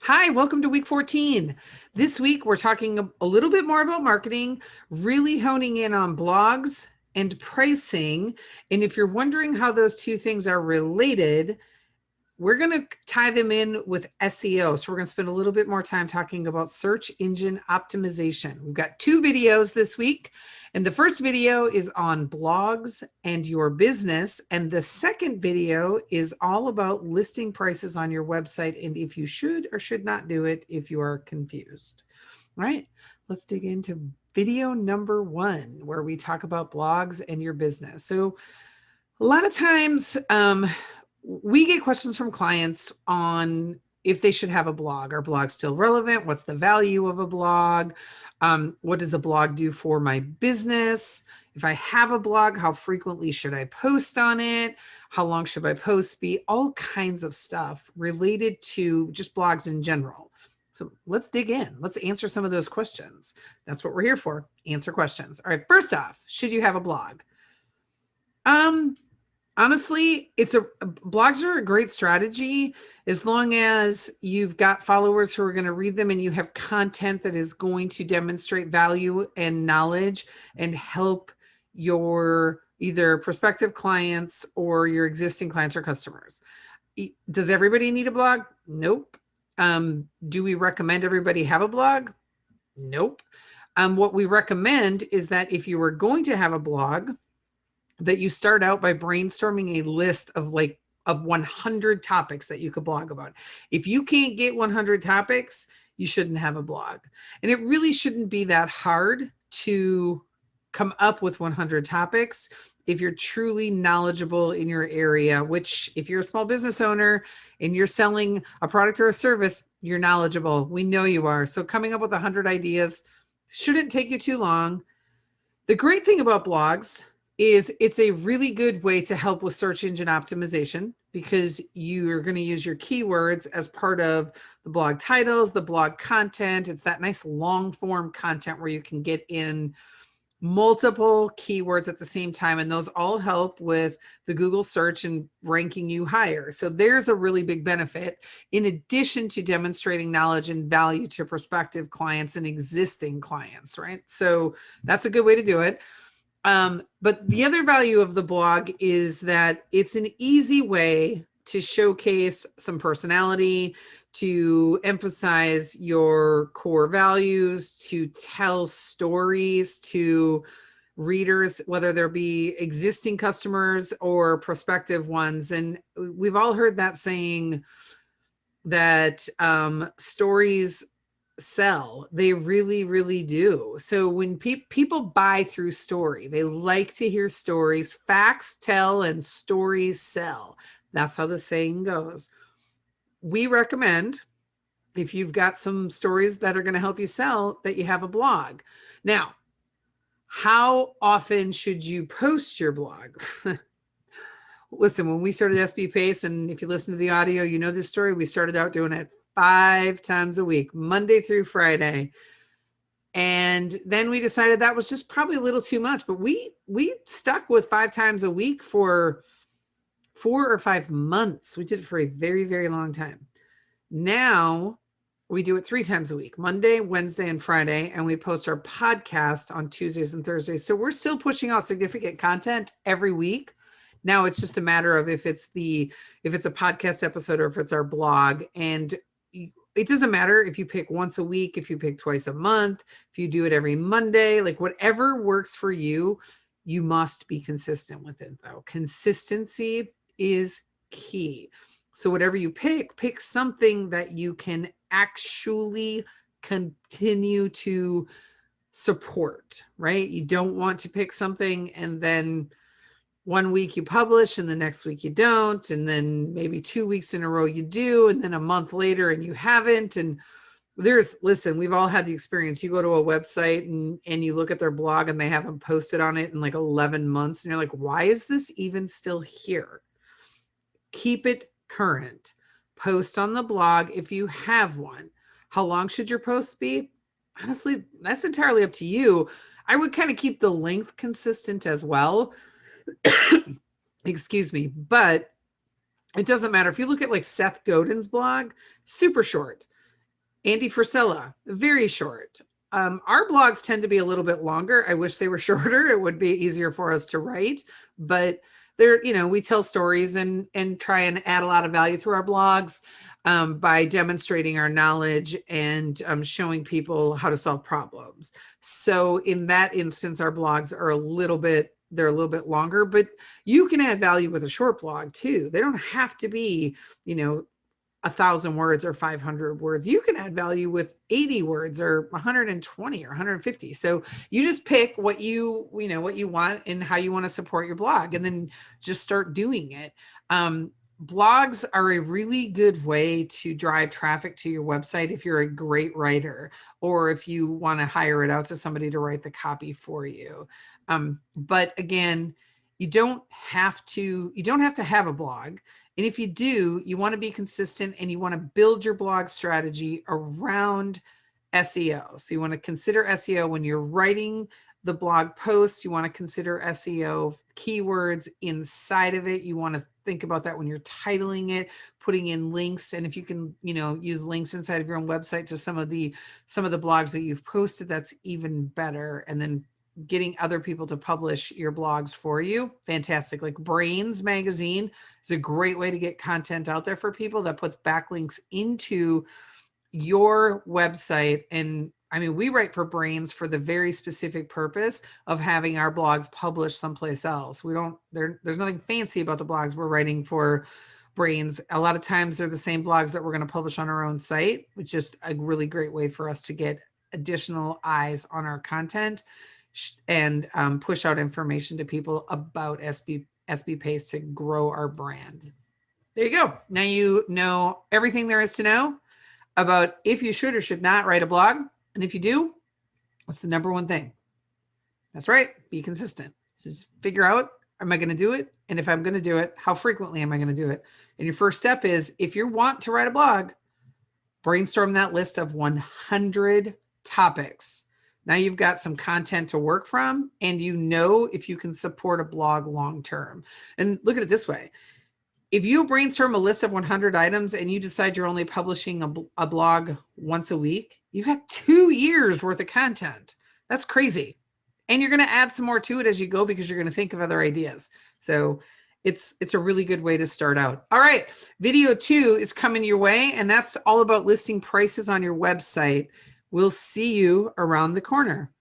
Hi, welcome to week 14. This week, we're talking a little bit more about marketing, really honing in on blogs and pricing. And if you're wondering how those two things are related, we're going to tie them in with SEO. So we're going to spend a little bit more time talking about search engine optimization. We've got two videos this week. And the first video is on blogs and your business. And the second video is all about listing prices on your website and if you should or should not do it if you are confused. All right, let's dig into video number 1, where we talk about blogs and your business. So a lot of times, we get questions from clients on if they should have a blog. Are blogs still relevant? What's the value of a blog? What does a blog do for my business? If I have a blog, how frequently should I post on it? How long should my posts be? All kinds of stuff related to just blogs in general. So let's dig in. Let's answer some of those questions. That's what we're here for. Answer questions. All right. First off, should you have a blog? Honestly, blogs are a great strategy as long as you've got followers who are going to read them and you have content that is going to demonstrate value and knowledge and help your either prospective clients or your existing clients or customers. Does everybody need a blog? Nope. Do we recommend everybody have a blog? Nope. What we recommend is that if you are going to have a blog, that you start out by brainstorming a list of 100 topics that you could blog about. If you can't get 100 topics, you shouldn't have a blog. And it really shouldn't be that hard to come up with 100 topics if you're truly knowledgeable in your area, which if you're a small business owner and you're selling a product or a service, you're knowledgeable. We know you are. So coming up with 100 ideas shouldn't take you too long. The great thing about blogs is it's a really good way to help with search engine optimization because you're going to use your keywords as part of the blog titles, the blog content. It's that nice long form content where you can get in multiple keywords at the same time. And those all help with the Google search and ranking you higher. So there's a really big benefit in addition to demonstrating knowledge and value to prospective clients and existing clients, right? So that's a good way to do it. But the other value of the blog is that it's an easy way to showcase some personality, to emphasize your core values, to tell stories to readers, whether there be existing customers or prospective ones. And we've all heard that saying that stories sell. They really, really do. So when people buy through story, they like to hear stories. Facts tell and stories sell. That's how the saying goes. We recommend, if you've got some stories that are going to help you sell, that you have a blog. Now, how often should you post your blog? Listen, when we started SB Pace, and if you listen to the audio, you know this story, we started out doing it 5 times a week, Monday through Friday. And then we decided that was just probably a little too much, but we stuck with 5 times a week for 4 or 5 months. We did it for a very, very long time. Now we do it 3 times a week, Monday, Wednesday, and Friday. And we post our podcast on Tuesdays and Thursdays. So we're still pushing out significant content every week. Now it's just a matter of if it's a podcast episode or if it's our blog. And it doesn't matter if you pick once a week, if you pick twice a month, if you do it every Monday, like whatever works for you, you must be consistent with it though. Consistency is key. So whatever you pick something that you can actually continue to support, right? You don't want to pick something and then one week you publish and the next week you don't. And then maybe 2 weeks in a row you do. And then a month later and you haven't. And listen, we've all had the experience. You go to a website and you look at their blog and they haven't posted on it in like 11 months. And you're like, why is this even still here? Keep it current. Post on the blog if you have one. How long should your posts be? Honestly, that's entirely up to you. I would kind of keep the length consistent as well. Excuse me, but it doesn't matter. If you look at like Seth Godin's blog, super short. Andy Frisella, very short. Our blogs tend to be a little bit longer. I wish they were shorter. It would be easier for us to write, but they're, we tell stories and try and add a lot of value through our blogs by demonstrating our knowledge and showing people how to solve problems. So in that instance, our blogs are they're a little bit longer, but you can add value with a short blog too. They don't have to be, 1,000 words or 500 words. You can add value with 80 words or 120 or 150. So you just pick what what you want and how you want to support your blog, and then just start doing it. Blogs are a really good way to drive traffic to your website if you're a great writer, or if you want to hire it out to somebody to write the copy for you. But again, you don't have to have a blog. And if you do, you want to be consistent and you want to build your blog strategy around SEO. So you want to consider SEO when you're writing the blog posts. You want to consider SEO keywords inside of it. You want to think about that when you're titling it, putting in links. And if you can, use links inside of your own website to some of the blogs that you've posted, that's even better. And then getting other people to publish your blogs for you. Fantastic. Like Brains magazine is a great way to get content out there for people that puts backlinks into your website. And I mean, we write for Brains for the very specific purpose of having our blogs published someplace else. There's nothing fancy about the blogs we're writing for Brains. A lot of times they're the same blogs that we're going to publish on our own site, which is just a really great way for us to get additional eyes on our content and push out information to people about SB Paste to grow our brand. There you go. Now you know everything there is to know about if you should or should not write a blog. And if you do, what's the number one thing? That's right. Be consistent. So just figure out, am I going to do it? And if I'm going to do it, how frequently am I going to do it? And your first step is, if you want to write a blog, brainstorm that list of 100 topics. Now you've got some content to work from, and if you can support a blog long-term. And look at it this way. If you brainstorm a list of 100 items and you decide you're only publishing a blog once a week, you've got 2 years worth of content. That's crazy. And you're going to add some more to it as you go, because you're going to think of other ideas. So it's a really good way to start out. All right. Video 2 is coming your way, and that's all about listing prices on your website. We'll see you around the corner.